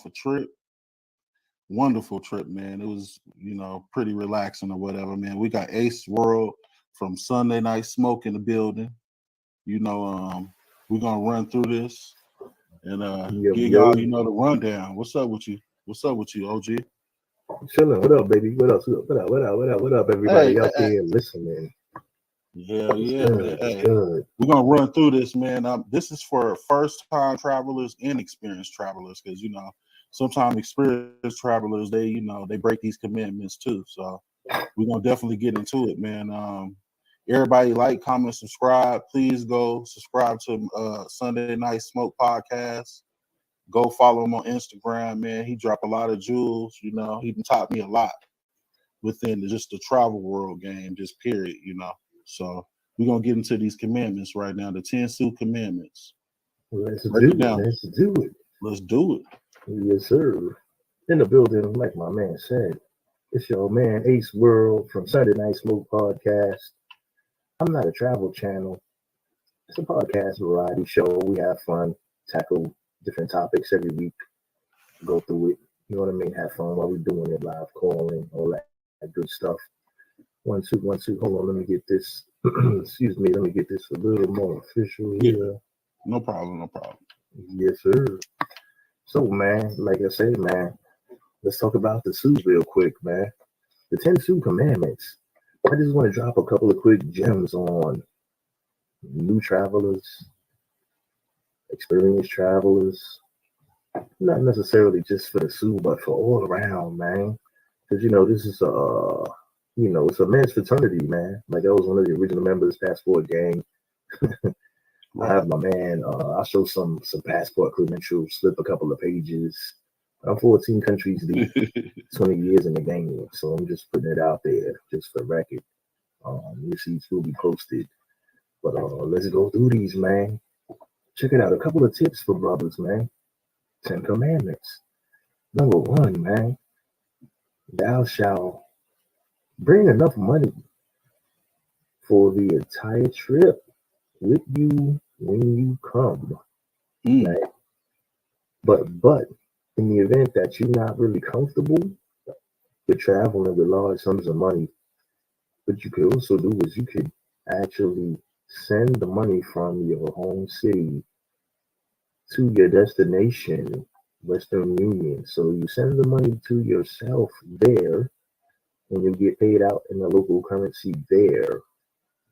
a trip. Wonderful trip, man. It was, pretty relaxing or whatever, man. We got Ace World from Sunday Night Smoke in the building. You know, we're gonna run through this and give y'all, the rundown. What's up with you? What's up with you, OG? Chilling. What up, baby? What up? What up, everybody out there listening? Yeah, man. Hey, good. We're gonna run through this, man. This is for first-time travelers and experienced travelers, because sometimes experienced travelers they break these commitments too. So we're gonna definitely get into it, man. Everybody like, comment, subscribe. Please go subscribe to Sunday Night Smoke Podcast. Go follow him on Instagram, man. He dropped a lot of jewels. He done taught me a lot within just the travel world game, just period. So we're gonna get into these commandments right now. The 10 Su commandments. Let's do it. Let's do it. Yes, sir. In the building, like my man said, it's your man Ace World from Sunday Night Smoke Podcast. I'm not a travel channel. It's a podcast variety show. We have fun, tackle different topics every week, go through it. You know what I mean? Have fun while we're doing it, live calling, all that good stuff. 1, 2, 1, 2. Hold on, let me get this. Excuse me, let me get this a little more official here. Yeah. No problem. Yes, sir. So, man, like I say, man, let's talk about the Su real quick, man. The 10 Su commandments. I just want to drop a couple of quick gems on new travelers, experienced travelers, not necessarily just for the Su, but for all around, man. Because, this is it's a men's fraternity, man. Like, I was one of the original members, Passport Gang. I have my man, I'll show some passport credentials, slip a couple of pages. I'm 14 countries deep, 20 years in the game, so I'm just putting it out there just for record. Receipts will be posted, but let's go through these, man. Check it out. A couple of tips for brothers, man. 10 commandments. Number 1, man. Thou shalt bring enough money for the entire trip with you when you come. Right? But in the event that you're not really comfortable with traveling with large sums of money, what you could also do is you could actually send the money from your home city to your destination, Western Union. So you send the money to yourself there, and you get paid out in the local currency there.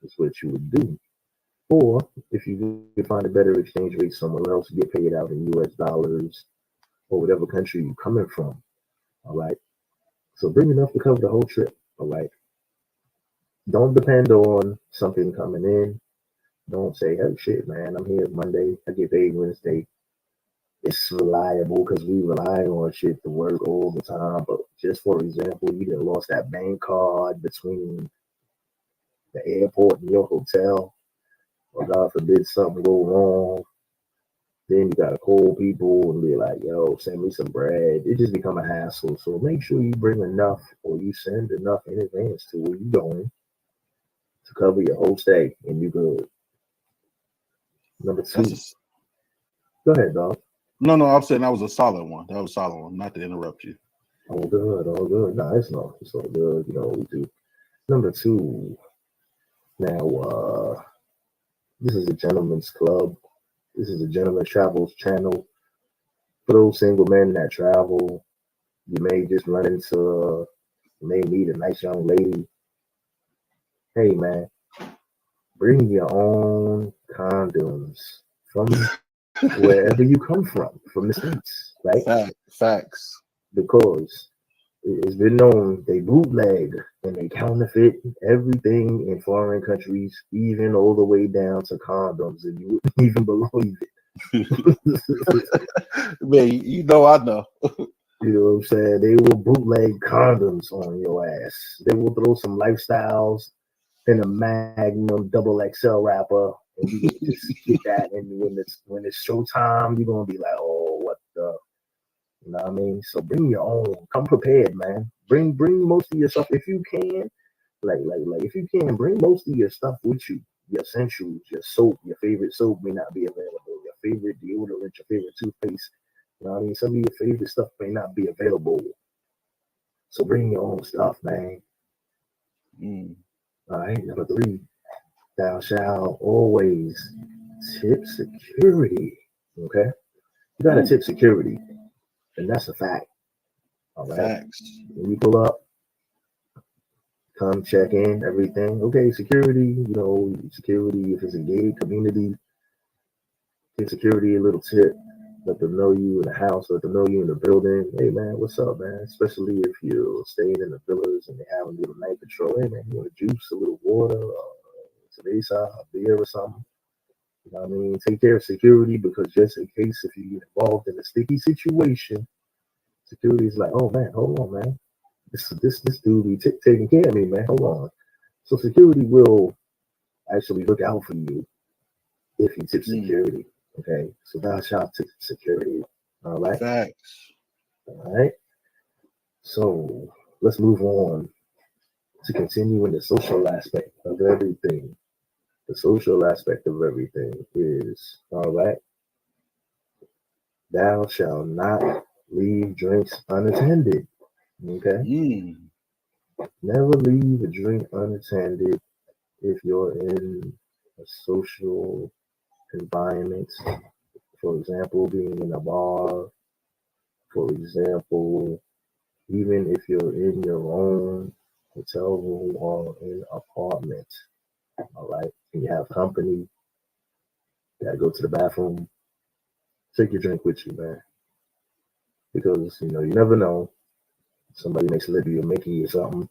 Is what you would do. Or if you can find a better exchange rate somewhere else, get paid out in US dollars or whatever country you're coming from. All right. So bring enough to cover the whole trip. All right. Don't depend on something coming in. Don't say, "Oh shit, man, I'm here Monday. I get paid Wednesday." It's reliable because we rely on shit to work all the time. But just for example, you done lost that bank card between the airport and your hotel, or God forbid something go wrong. Then you gotta call people and be like, "Yo, send me some bread." It just become a hassle. So make sure you bring enough, or you send enough in advance to where you going to cover your whole stay, and you good. Number 2. Go ahead, dog. No, I'm saying that was a solid one. Not to interrupt you. All good. No, it's all good. You know what we do. Number 2. Now, this is a gentleman's club. This is a gentleman travels channel. For those single men that travel, you may just run into, you may meet a nice young lady. Hey, man, bring your own condoms from wherever you come from the States, right? Facts. Because it's been known they bootleg and they counterfeit everything in foreign countries, even all the way down to condoms, and you wouldn't even believe it. Man, I know. You know what I'm saying? They will bootleg condoms on your ass. They will throw some lifestyles in a Magnum double XL wrapper, and you just get that. And when it's showtime, you're gonna be like, "Oh, what the." You know what I mean? So bring your own. Come prepared, man. Bring most of your stuff if you can. Like if you can, bring most of your stuff with you. Your essentials, your soap, your favorite soap may not be available. Your favorite deodorant, your favorite toothpaste You know what I mean? Some of your favorite stuff may not be available. So bring your own stuff, man. All right. Number 3, thou shalt always tip security. Okay. You got to tip security. And that's a fact. All right. Facts. When you pull up, come check in, everything. Okay, security, security, if it's a gated community, give security a little tip. Let them know you in the house, let them know you in the building. Hey man, what's up, man? Especially if you're staying in the villas and they have a little night patrol. Hey man, you want a juice, a little water, cerveza, a beer or something? You know what I mean? Take care of security, because just in case if you get involved in a sticky situation, security is like, oh man, hold on, man. This dude be taking care of me, man. Hold on. So security will actually look out for you if you tip security. Okay. So thou shalt tip security. All right. Facts. All right. So let's move on to continue in the social aspect of everything. The social aspect of everything is, all right, thou shalt not leave drinks unattended. Okay. Never leave a drink unattended if you're in a social environment. For example, being in a bar. For example, even if you're in your own hotel room or in apartment. All right. And you have company. You gotta go to the bathroom. Take your drink with you, man. Because you never know. Somebody makes a Libby or Mickey or something.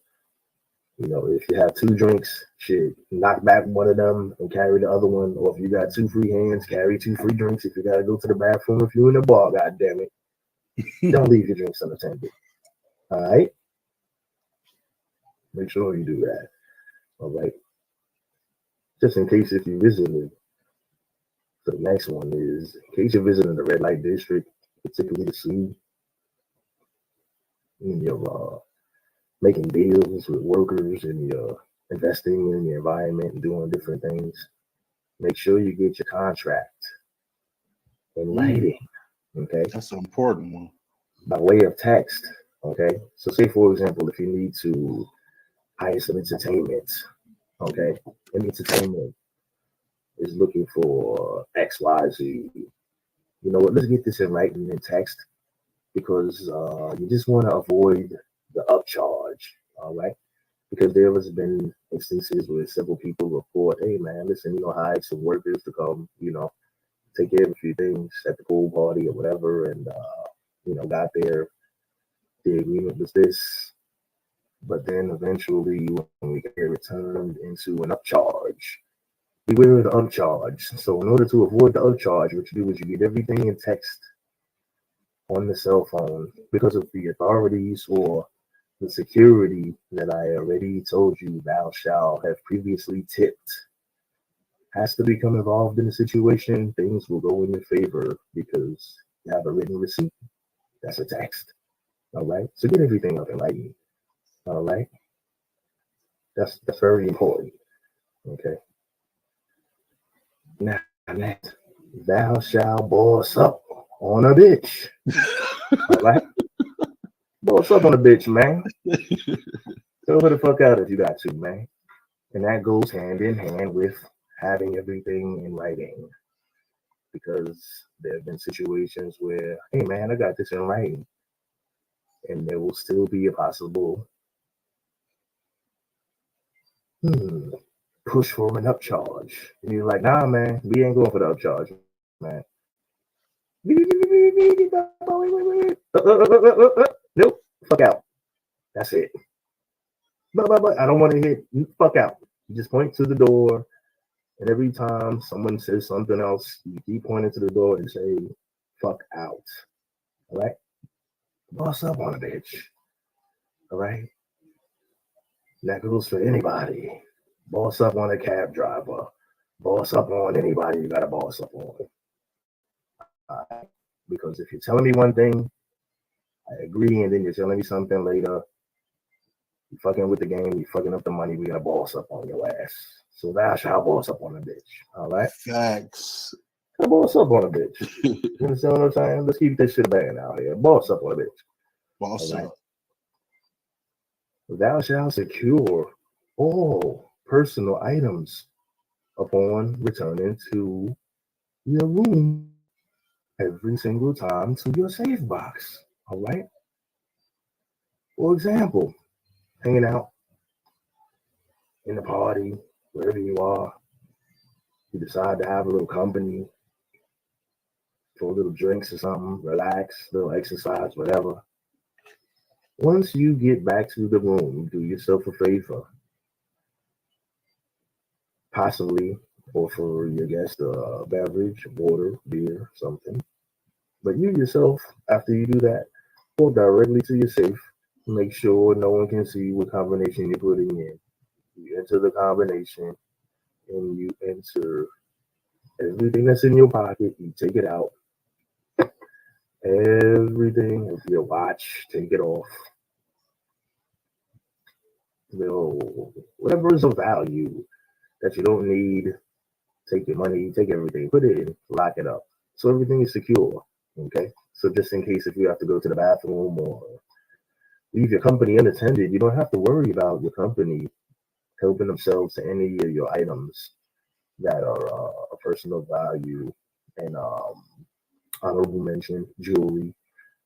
If you have 2 drinks, shit, knock back one of them and carry the other one. Or if you got 2 free hands, carry 2 free drinks. If you gotta go to the bathroom, if you're in the bar, god damn it, don't leave your drinks unattended. All right, make sure you do that. All right, just in case if you visited. So the next one is, in case you're visiting the red light district, particularly the sea, and you're making deals with workers and you're investing in the environment and doing different things, make sure you get your contract in writing. Okay, that's an important one. By way of text. Okay, so say for example, if you need to hire some entertainment, okay, and entertainment is looking for XYZ. You know what? Let's get this in writing in text, because you just want to avoid the upcharge. All right, because there has been instances where several people report, hey man, listen, hired some workers to come, take care of a few things at the pool party or whatever, and got there. The agreement was this, but then eventually when we got here, it turned into an upcharge. Beware of the upcharge. So in order to avoid the upcharge, what you do is you get everything in text on the cell phone, because of the authorities or the security that I already told you thou shalt have previously tipped has to become involved in the situation. Things will go in your favor because you have a written receipt. That's a text. All right. So get everything up in writing. All right. That's very important. Okay. Now, next, thou shalt boss up on a bitch. All right. Boss up on a bitch, man. Tell her the fuck out if you got to, man. And that goes hand in hand with having everything in writing. Because there have been situations where, hey man, I got this in writing. And there will still be a possible push for an upcharge. And you're like, nah, man, we ain't going for the upcharge, man. Nope, fuck out. That's it. But I don't want to hit fuck out. You just point to the door, and every time someone says something else, you keep pointing to the door and say, fuck out. All right? Boss up on a bitch. All right? That goes for anybody. Boss up on a cab driver. Boss up on anybody you got to boss up on. Because if you're telling me one thing, I agree, and then you're telling me something later, you fucking with the game, you fucking up the money, we got to boss up on your ass. So thou shalt boss up on a bitch. All right? Facts. Boss up on a bitch. You understand what I'm saying? Let's keep this shit banging out here. Boss up on a bitch. Boss All up. right. Thou shalt secure all personal items upon returning to your room every single time to your safe box. All right. For example, hanging out in the party, wherever you are, you decide to have a little company for a little drinks or something, relax, little exercise, whatever. Once you get back to the room, do yourself a favor, possibly offer your guest a beverage, water, beer, something. But you yourself, after you do that, go directly to your safe. Make sure no one can see what combination you're putting in. You enter the combination and you enter everything that's in your pocket. You take it out. Everything of your watch, take it off. Whatever is of value that you don't need, take your money, take everything, put it in, lock it up. So everything is secure. Okay. So just in case if you have to go to the bathroom or leave your company unattended, you don't have to worry about your company helping themselves to any of your items that are a personal value. And honorable mention, jewelry.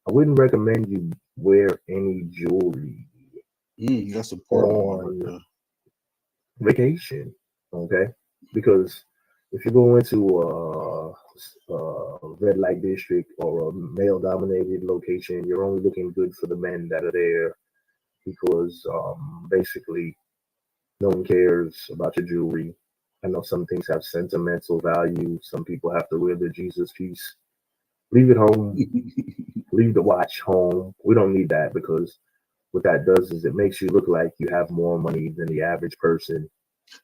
I wouldn't recommend you wear any jewelry That's a important one right on there. vacation, okay? Because if you go into a red light district or a male-dominated location, you're only looking good for the men that are there because basically no one cares about your jewelry. I know some things have sentimental value. Some people have to wear the Jesus piece. Leave it home. Leave the watch home. We don't need that because what that does is it makes you look like you have more money than the average person.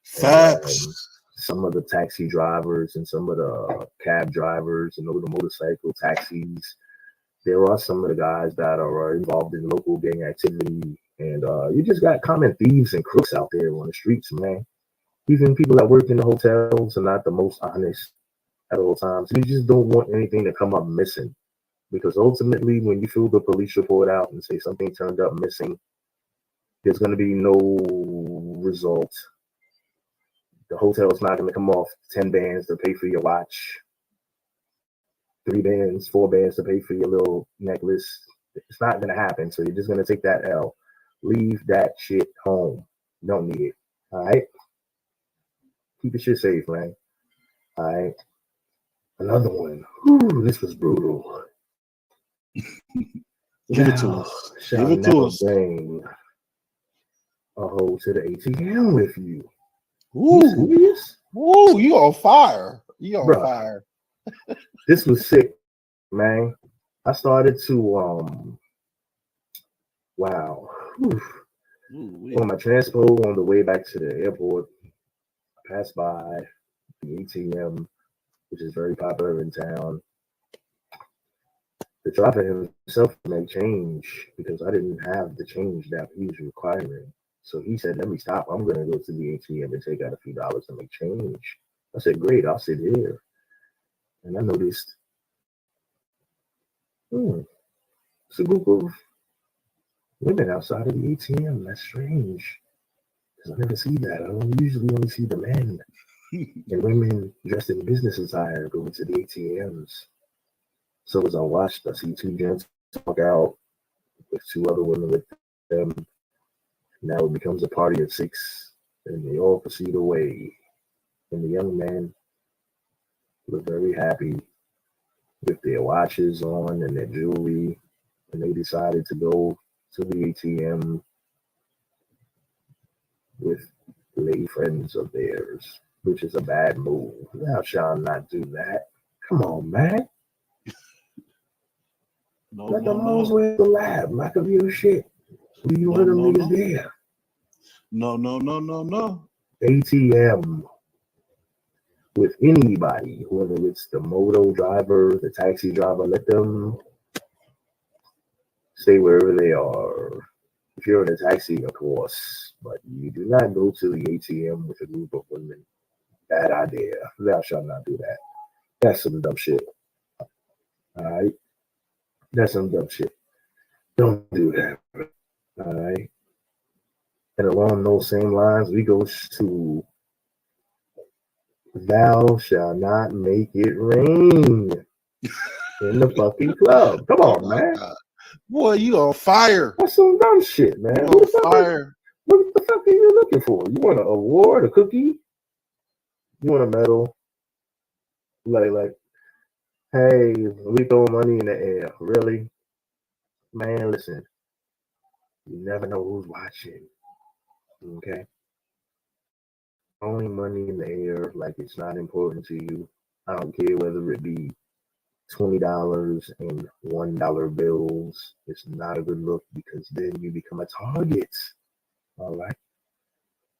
Facts. And some of the taxi drivers and some of the cab drivers and the motorcycle taxis, there are some of the guys that are involved in local gang activity. And you just got common thieves and crooks out there on the streets, man. Even people that work in the hotels are not the most honest at all times. You just don't want anything to come up missing. Because ultimately, when you fill the police report out and say something turned up missing, there's going to be no result. The hotel's not going to come off 10 bands to pay for your watch, 3 bands, 4 bands to pay for your little necklace. It's not going to happen. So you're just going to take that L. Leave that shit home. You don't need it. All right? Keep your shit safe, man. All right? Another one. Whew, this was brutal. Give it to us. Shall Give it to never us. bring a hoe to the ATM with you. Ooh, serious? Ooh, you on fire. You on Bruh, fire. This was sick, man. I started to wow. On my transpo on the way back to the airport, I passed by the ATM, which is very popular in town. The driver himself made change because I didn't have the change that he was requiring. So he said, let me stop. I'm going to go to the ATM and take out a few dollars and make change. I said, great, I'll sit here. And I noticed, it's a group of women outside of the ATM. That's strange. Because I never see that. I don't usually only see the men and women dressed in business attire going to the ATMs. So as I watched, I see 2 gents walk out with 2 other women with them. Now it becomes a party of 6, and they all proceed away. And the young men were very happy with their watches on and their jewelry, and they decided to go to the ATM with lady friends of theirs, which is a bad move. Thou shalt not do that. Come on, man. Let them always wear the lab. Like a real shit. You let them niggas there. No. ATM with anybody, whether it's the moto driver, the taxi driver, let them stay wherever they are. If you're in a taxi, of course, but you do not go to the ATM with a group of women. Bad idea. Thou shalt not do that. That's some dumb shit. All right, that's some dumb shit. Don't do that. All right. And along those same lines, we go to "Thou shall not make it rain" in the fucking club. Come Oh on, my man. God. Boy, you on fire. That's some dumb shit, man. You Who on the fuck is, fire. what the fuck are you looking for? You want an award, a cookie? You want a medal? Like, hey, we throw money in the air. Really? Man, listen, you never know who's watching. Okay? Throwing money in the air like it's not important to you. I don't care whether it be $20 and $1 bills. It's not a good look because then you become a target. All right?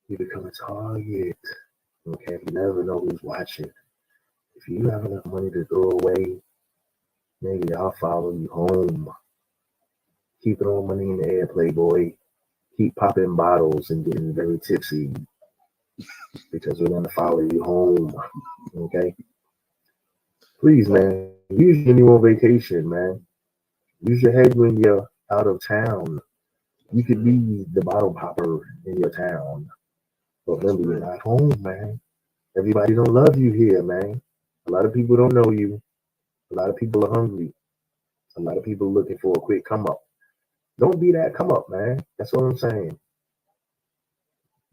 You become a target. Okay? You never know who's watching. If you have enough money to throw away, maybe I'll follow you home. Keep throwing money in the air, playboy. Keep popping bottles and getting very tipsy because we're going to follow you home. Okay? Please, man, use when you're on vacation, man. Use your head when you're out of town. You could be the bottle popper in your town. But remember, you're not home, man. Everybody don't love you here, man. A lot of people don't know you. A lot of people are hungry. A lot of people looking for a quick come up. Don't be that come up, man. That's all I'm saying.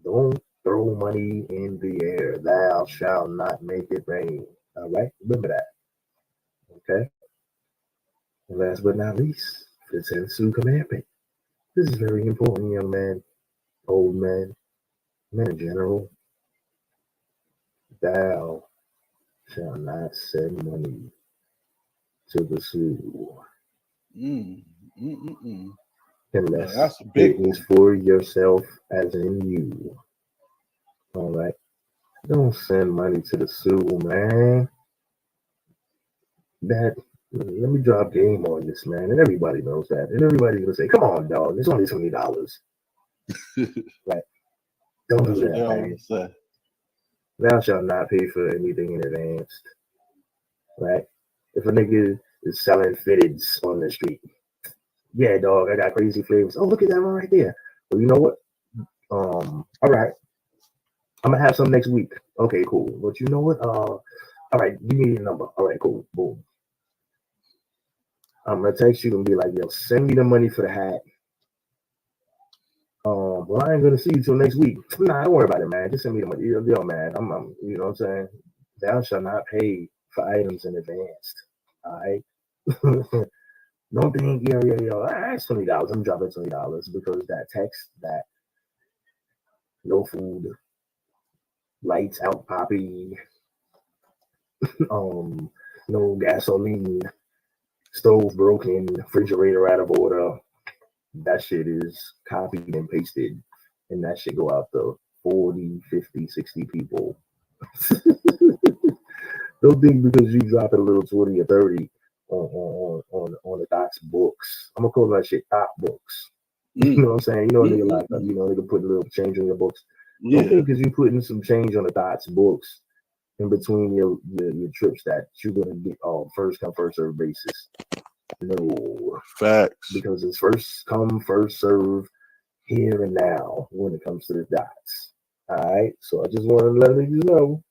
Don't throw money in the air. Thou shalt not make it rain. All right? Remember that. Okay? And last but not least, the Sensu commandment. This is very important, young man, old man, men in general. Thou shalt not send money to the Sioux Mm, mm, mm, mm. Yeah, unless that's a big it is one. for yourself, as in you. All right? Don't send money to the Sioux, man. That let me drop game on this, man, and everybody knows that, and everybody's gonna say, "Come on, dog, it's only $20." Right? Don't That's do what they that, man. always say. Thou shalt not pay for anything in advance. Right? If a nigga is selling fitteds on the street, yeah, dog, I got crazy flavors. Oh, look at that one right there. Well, you know what? All right, I'm gonna have some next week. Okay, cool. But you know what? All right, give me your number. All right, cool. Boom. I'm gonna text you and be like, yo, send me the money for the hat. Well, I ain't gonna see you till next week. Nah, don't worry about it, man. Just send me the money. Yo, man, I'm, you know what I'm saying? Thou shall not pay for items in advance. All right. Don't think, yo, it's $20. I'm dropping $20 because that text, that no food, lights out, poppy, um, no gasoline, stove broken, refrigerator out of order. That shit is copied and pasted, and that shit go out to 40, 50, 60 people. Don't think because you drop it a little 20 or 30 on the doc's books. I'm gonna call that shit doc books. You know what I'm saying? You know, a Mm, nigga mm, like that. mm. You know, nigga put a little change on your books. Don't Yeah, think because you putting some change on the dot's books in between your trips that you're gonna get on first come first serve basis. No, facts. because it's first come first serve here and now when it comes to the dots. All right, so I just want to let you know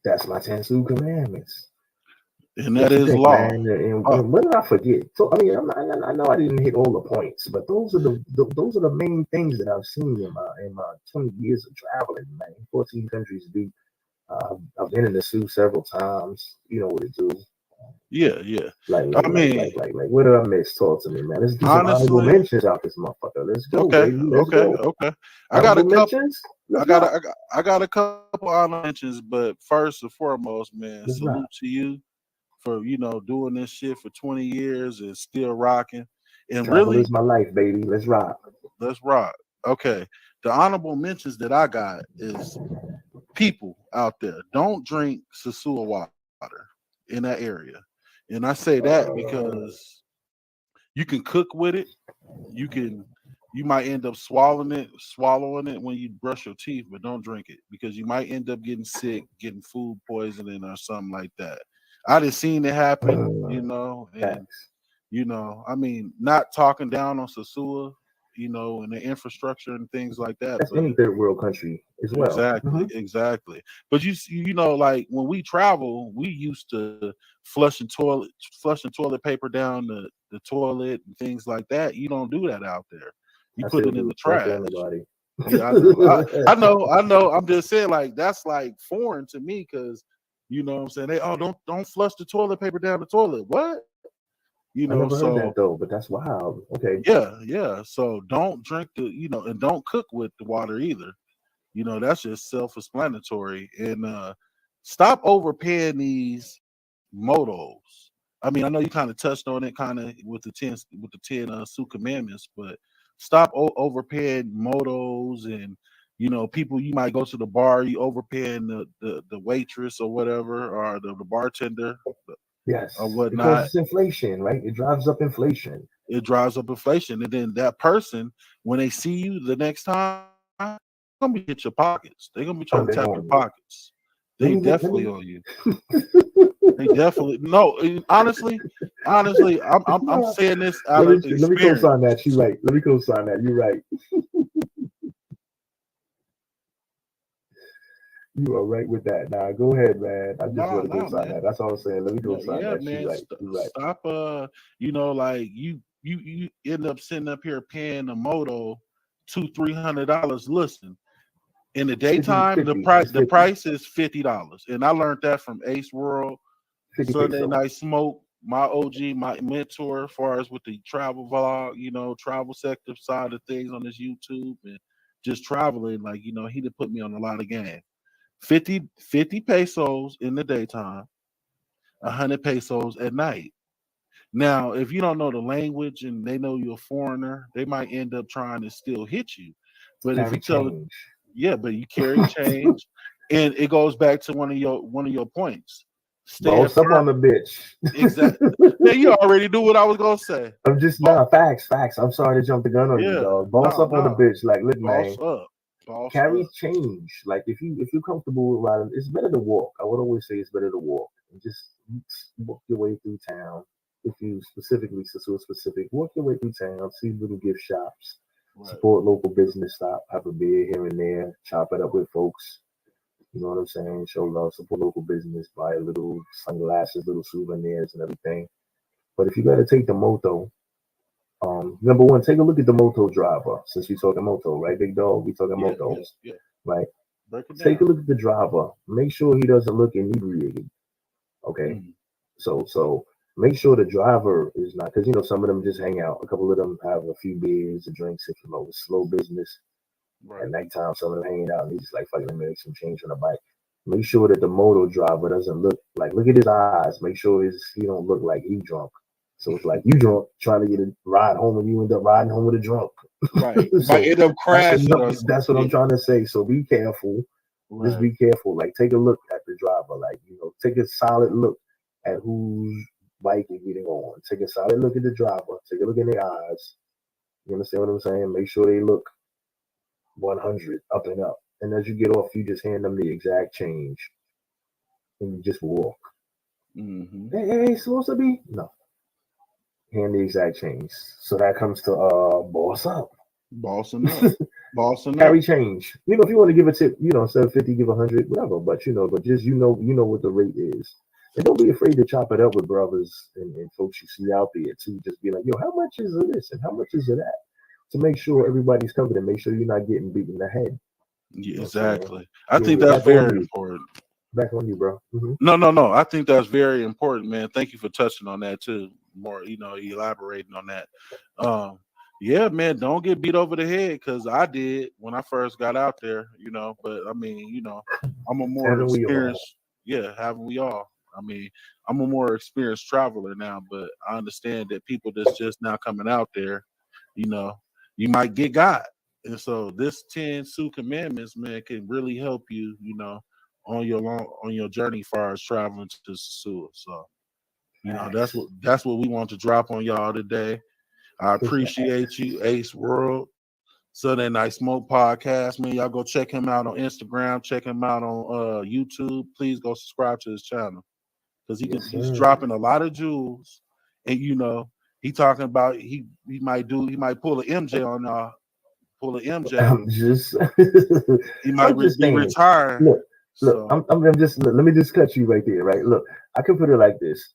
that's my Tansu commandments. And that What you is think, law. man? Uh, And what did I forget? So I mean, I know I didn't hit all the points, but those are the main things that I've seen in my 20 years of traveling, man. 14 countries deep. I've been in the Sioux several times. You know what it do. yeah, yeah. Like, I like, like, like, mean, like, like, what did I miss? Talk to me, man. Let's do some honorable honestly, mentions out this motherfucker. Let's go, okay, baby. Let's okay, go. okay. I got a Honorable couple. mentions. I Let's got a, rock. I got, I got a couple honor mentions, but first and foremost, man, Let's rock. salute to you for doing this shit for 20 years and still rocking. And Travel really, is my life, baby. Let's rock. let's rock. Okay, the honorable mentions that I got is people out there don't drink sosua water in that area, and I say that because you can cook with it, you can you might end up swallowing it when you brush your teeth, but don't drink it because you might end up getting sick, getting food poisoning or something like that. I just seen it happen, and Facts. I mean, not talking down on Sosua, and the infrastructure and things like that, That's but any third world country as well. exactly, exactly. But like when we travel, we used to flushing toilet paper down the toilet and things like that. You don't do that out there. You I put still it in do. the Don't tell trash. anybody. Yeah, I know. I know. I know. I'm just saying, like that's like foreign to me because what I'm saying. They don't flush the toilet paper down the toilet. What? I never heard So that though, but that's wild. Okay. yeah, yeah. So don't drink and don't cook with the water either. That's just self-explanatory. And stop overpaying these motos. I mean, I know you kind of touched on it, kind of with the 10 Sioux commandments, but stop overpaying motos and people. You might go to the bar, you overpaying the waitress or whatever, or the bartender or Yes, it whatnot. causes inflation, right? It drives up inflation. It drives up inflation, and then that person, when they see you the next time, they're gonna be hit your pockets. They're gonna be Oh, trying to they're tap your on you. pockets. They Let definitely me. on you. They definitely no. Honestly, I'm saying this out of Let me co-sign that. You experience. right. Let me co-sign that. You right. You are right with that. Now go ahead, man. I just Nah, want to nah, co-sign man. that. That's all I'm saying. Let me Yeah, co-sign yeah, that. You man. right. You right. Stop. Like you end up sitting up here paying a moto $200-300. Listen, in the 50, daytime, 50. It's the 50. price is $50, and I learned that from Ace World 50 Sunday pesos. Night Smoke. My OG, my mentor, as far as with the travel vlog, travel sector side of things on this YouTube and just traveling, like he did put me on a lot of game. 50 pesos in the daytime, 100 pesos at night. Now, if you don't know the language and they know you're a foreigner, they might end up trying to still hit you. But if you Carry tell change. yeah, but you carry change, and it goes back to one of your points. Staying Boss up firm. on the bitch. Exactly. Man, you already knew what I was gonna say. I'm just Boss, nah, facts. I'm sorry to jump the gun on you, yeah, dog. Boss no, up on the no, bitch. Like, look, boss man, up, boss carry up. change. Like, if you're comfortable with riding, it's better to walk. I would always say it's better to walk. And just walk your way through town. If you specifically so specific, walk your way through town. See little gift shops. Right. Support local business. Stop, have a beer here and there. Chop it up with folks. You know what I'm saying? Show love, support local business, buy a little sunglasses, little souvenirs, and everything. But if you got to take the moto, number one, take a look at the moto driver. Since we talking moto, right, big dog? We talking Yeah, motos, yeah, yeah. right? Break it Take a down. look at the driver. Make sure he doesn't look inebriated. Okay, Mm, so make sure the driver is not, because some of them just hang out. A couple of them have a few beers and drinks. If it's slow business at right. nighttime, some of them hanging out and he's just like fucking make some change on the bike. Make sure that the moto driver doesn't look at his eyes. Make sure he don't look like he drunk. So it's like you drunk trying to get a ride home and you end up riding home with a drunk. Right. You might So end up crashing or that's what I'm something. trying to say. So be careful. Just Right. be careful. Like take a look at the driver. Like take a solid look at whose bike you're getting on. Take a solid look at the driver. Take a look in their eyes. You understand what I'm saying? Make sure they look 100 up and up. And as you get off, you just hand them the exact change and you just walk. Mm-hmm. Hey, supposed to be? No. Hand the exact change. So that comes to boss up. Bossing up. Bossing up. Carry change. If you want to give a tip, instead of 50, give 100, whatever. But but just what the rate is. And don't be afraid to chop it up with brothers and folks you see out there too. Just be like, yo, how much is of this and how much is of that? To make sure everybody's covered and make sure you're not getting beat in the head. Yeah, You know what I'm saying? exactly. I Yeah, think yeah. that's Back on very you. important. Back on you, bro. No, no, no. I think that's very important, man. Thank you for touching on that too. More, elaborating on that. Um, yeah, man, don't get beat over the head because I did when I first got out there, But I mean, I'm a more Haven't we all? experienced, yeah, haven't we all? I mean, I'm a more experienced traveler now, but I understand that people that's just now coming out there, you know, you might get got. And so this 10 Sioux commandments, man, can really help you, on your journey far as traveling to Sosua. So, Facts. that's what we want to drop on y'all today. I appreciate you, Ace World. Sunday Night Smoke podcast, man. Y'all go check him out on Instagram, check him out on YouTube. Please go subscribe to his channel because he's dropping a lot of jewels, and you know he talking about he might pull an MJ on pull an MJ. I'm just, He might I'm just be saying, retired. look, So I'm just, let me just cut you right there, right? Look, I can put it like this.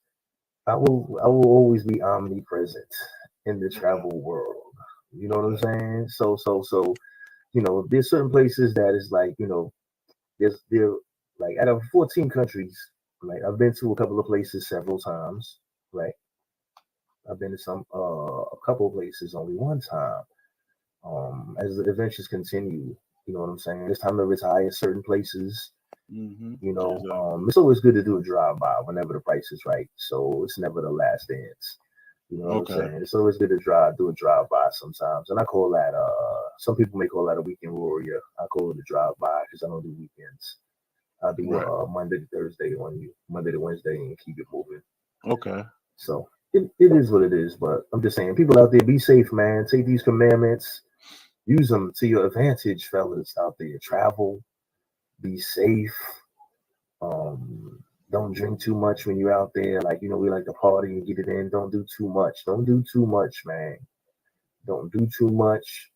I will always be omnipresent in the travel world. You know what I'm saying? So, you know, there's certain places that is like, you know, there like out of 14 countries, like I've been to a couple of places several times, right? I've been to a couple of places only one time. As the adventures continue, you know what I'm saying? It's time to retire certain places. You know, exactly. it's always good to do a drive-by whenever the price is right. So it's never the last dance. You know what I'm saying? It's always good to do a drive-by sometimes. And I call that, some people may call that a weekend warrior. I call it a drive-by because I don't do weekends. I do Monday to Thursday on you, Monday to Wednesday, and keep it moving. Okay. So it is what it is. But I'm just saying, people out there, be safe, man. Take these commandments, use them to your advantage, fellas out there. Travel, be safe. Don't drink too much when you're out there. Like, you know, we like to party and get it in. Don't do too much. Don't do too much, man. Don't do too much.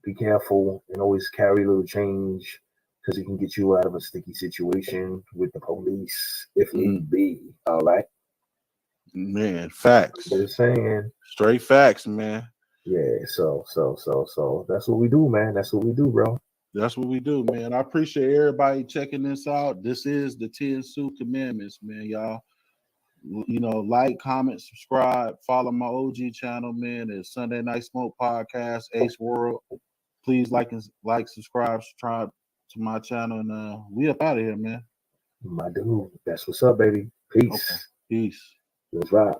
Be careful and always carry a little change because it can get you out of a sticky situation with the police if need be. All right. Man, facts. Just saying. Straight facts, man. Yeah, so that's what we do, man. That's what we do, bro. That's what we do, man. I appreciate everybody checking this out. This is the 10 Suit Commandments, man, y'all. You know, like, comment, subscribe, follow my OG channel, man. It's Sunday Night Smoke Podcast, Ace World. Please like, subscribe to my channel, and we up out of here, man. My dude, that's what's up, baby. Peace. Okay. Peace. Let's ride.